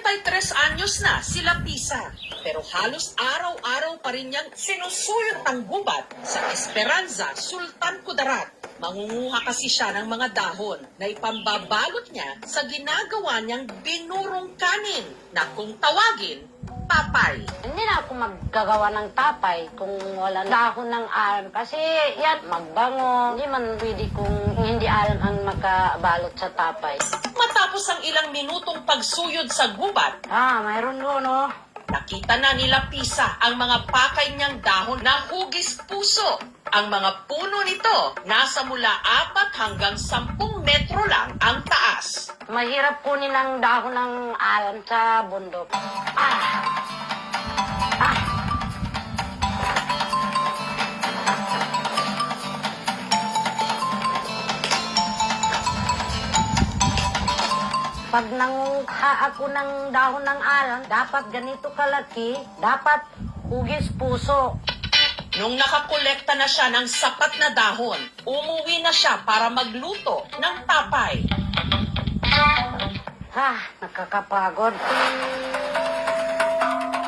33 anyos na sila Pisa. Pero halos araw-araw pa rin niyang sinusuyot ang gubat sa Esperanza, Sultan Kudarat. Mangunguha kasi siya ng mga dahon na ipambabalot niya sa ginagawa niyang binurong kanin na kung tawagin, papay. Hindi na ako maggagawa ng tapay kung wala dahon ng alam. Kasi yan, magbango. Hindi man pwede kung hindi alam ang makabalot sa tapay. Matapos ang ilang minutong pagsuyod sa gubat, Mayroon doon, no? nakita na nila Pisa ang mga pakay niyang dahon na hugis puso. Ang mga puno nito nasa mula 4 hanggang 10 metro lang ang taas. Mahirap kunin ang dahon ng alam sa bundok. Pag nangha ako ng dahon ng alam, dapat ganito kalaki, dapat hugis puso. Nung nakakolekta na siya ng sapat na dahon, umuwi na siya para magluto ng tapay. Nakakapagod.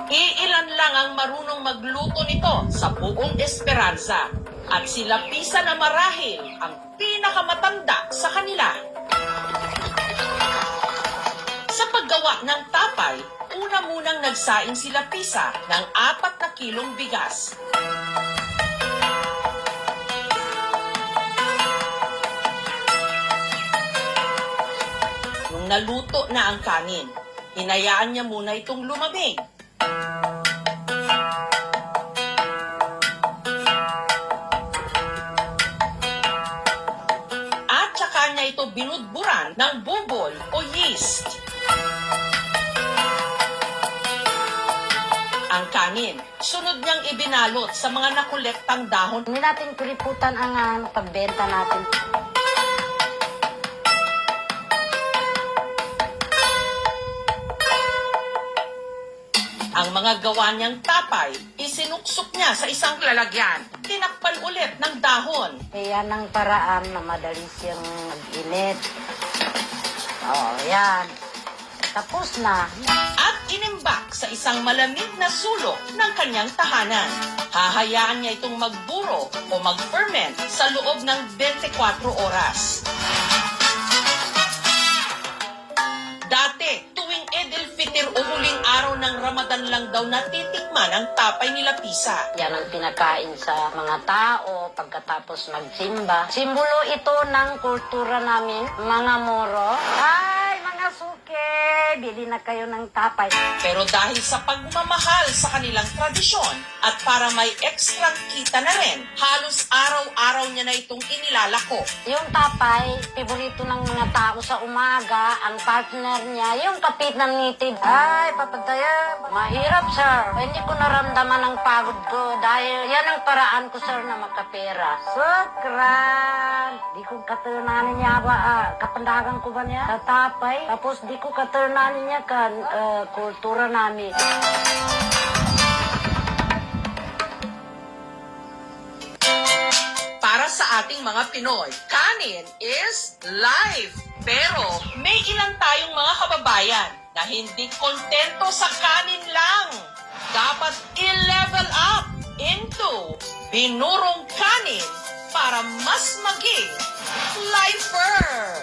Iilan lang ang marunong magluto nito sa buong Esperanza. At sila Pisa na marahil ang pinakamatanda sa kanila. Sa paggawa ng tapay, una munang nagsaing sila Pisa ng 4 na kilong bigas. Nung naluto na ang kanin, hinayaan niya muna itong lumamig. At saka niya ito binudburan ng bubol o yeast. Ang kanin, sunod niyang ibinalot sa mga nakolektang dahon. Hindi natin kuliputan ang pagbenta natin. Ang mga gawa niyang tapay, isinuksok niya sa isang lalagyan. Tinakpan ulit ng dahon. Yan ang paraan na madali siyang mag-init. Yan. Tapos na. At inimbak sa isang malamig na sulok ng kanyang tahanan. Hahayaan niya itong magburo o mag-ferment sa loob ng 24 oras. Dati, tuwing Eid al-Fitr o huling araw ng Ramadan lang daw natitikman ang tapay nila Pisa. Yan ang pinakain sa mga tao pagkatapos magsimba. Simbolo ito ng kultura namin, mga Moro. Ay, mga suke, bili na kayo ng tapay. Pero dahil sa pagmamahal sa kanilang tradisyon at para may ekstrang kita na rin, halos araw-araw niya na itong inilalako. Yung tapay, piborito ng mga tao sa umaga, ang partner niya, yung kapit ng nitid. Ay, papataya. Mahirap, sir. Hindi ko naramdaman ang pagod ko dahil yan ang paraan ko, sir, na makapera. Sukran! Di ko katurnanin niya ba, kapandagan ko ba niya? Sa tapay. Tapos di ko katurnanin niya kan kultura namin. Para sa ating mga Pinoy, kanin is life. Pero may ilan tayong mga kababayan na hindi kontento sa kanin lang. Dapat i-level up into binurong kanin para mas maging lifer.